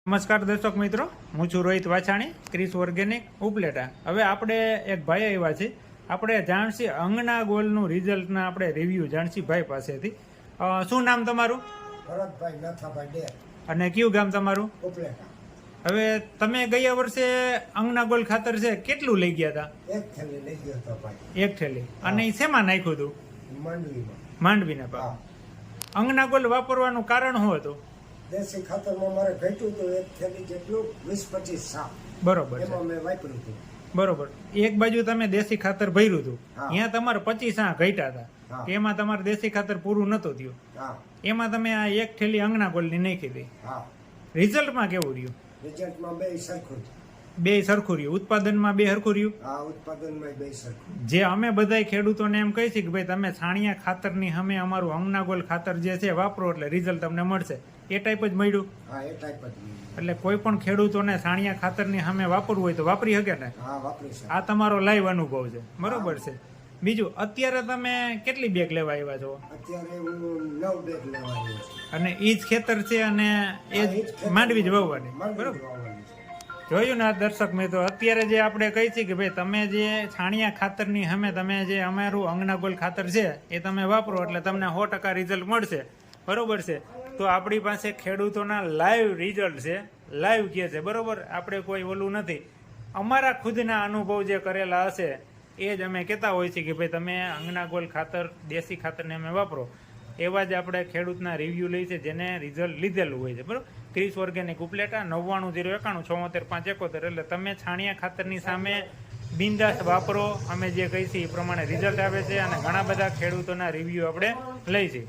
નમસ્કાર દર્શક મિત્રો, હું છું રોહિત વાછાણી, ક્રિસ ઓર્ગેનિક ઉપલેટા. હવે આપણે એક ભાઈ આવ્યા છે, આપણે જાણશી અંગના ગોલનું રિઝલ્ટના આપણે રિવ્યુ જાણશી ભાઈ પાસેથી. શું નામ તમારું? ભરતભાઈ નાથાભાઈ ડેર. અને કયું ગામ તમારું? ઉપલેટા. હવે તમે ગયા વર્ષે અંગના ગોલ ખાતર છે કેટલું લઈ ગયા હતા? એક થેલી લઈ ગયો હતો ભાઈ. એક થેલી. અને એ શેમાં નાખ્યું હતું? માંડવીમાં. માંડવીના પાક. અંગના ગોલ વાપરવાનું કારણ શું હતું? દેશી ખાતરમાં મારે ઘટ્યું હતું એક થેલી જેટલું 20-25 સાપ. બરોબર છે. એમાં મેં વાપર્યું હતું. બરોબર. એક બાજુ તમે દેશી ખાતર ભર્યું હતું, હા. અહીંયા તમારે 25 ઘટ્યા હતા. હા. એમાં તમારે દેશી ખાતર પૂરું નતું થયું. હા એમાં તમે આ એક થેલી અંગના ગોલની નાખી હતી. હા. રિઝલ્ટમાં કેવું રહ્યું? રિઝલ્ટમાં બે સરખું જ. બે સરખું રહ્યું, ઉત્પાદનમાં બે સરખું રહ્યું. હા, ઉત્પાદનમાં બે સરખું. જે અમે બધાય ખેડૂતોને એમ કહી છે કે ભાઈ તમે છાણિયા ખાતરની સામે અમારું અંગના ગોલ ખાતર જે છે વાપરો એટલે રિઝલ્ટ તમને મળશે, એ ટાઈપ જ મળ્યું. હા, એ ટાઈપ જ મળ્યું. એટલે કોઈ પણ ખેડૂતોને છાણિયા ખાતરની સામે વાપરવું હોય તો વાપરી શકે ને? હા, વાપરી શકે. આ તમારો લાઈવ અનુભવ છે, બરોબર છે. બીજું, અત્યારે તમે કેટલી બેગ લેવા આવ્યા છો? અત્યારે હું 9 બેગ લેવા આવ્યો છું. અને ઈ જ ખેતર છે અને એ જ માંડવી જ વાવવાની, બરોબર? જોયું ને આ દર્શક મિત્રો, અત્યારે જે આપણે કહી છીએ કે ભાઈ તમે જે છાણિયા ખાતરની સામે તમે જે અમારું અંગના ગોલ ખાતર છે એ તમે વાપરો એટલે તમને 100% રિઝલ્ટ મળશે, બરોબર છે. તો આપણી પાસે ખેડૂતોના લાઈવ રિઝલ્ટ છે, લાઈવ કહે છે, બરોબર. આપણે કોઈ ઓલું નથી, અમારા ખુદના અનુભવ જે કરેલા હશે એ જ અમે કહેતા હોઈએ છીએ કે ભાઈ તમે અંગના ગોલ ખાતર દેશી ખાતરને અમે વાપરો. એવા જ આપણે ખેડૂતના રિવ્યુ લઈ છે જેને રિઝલ્ટ લીધેલું હોય છે, બરોબર. ક્રિસ ઓર્ગેનિક ઉપલેટા 9901917471. એટલે તમે છાણિયા ખાતરની સામે બિંદાસ વાપરો. અમે જે કહીએ છીએ એ પ્રમાણે રિઝલ્ટ આવે છે અને ઘણા બધા ખેડૂતોના રિવ્યુ આપણે લઈ છીએ.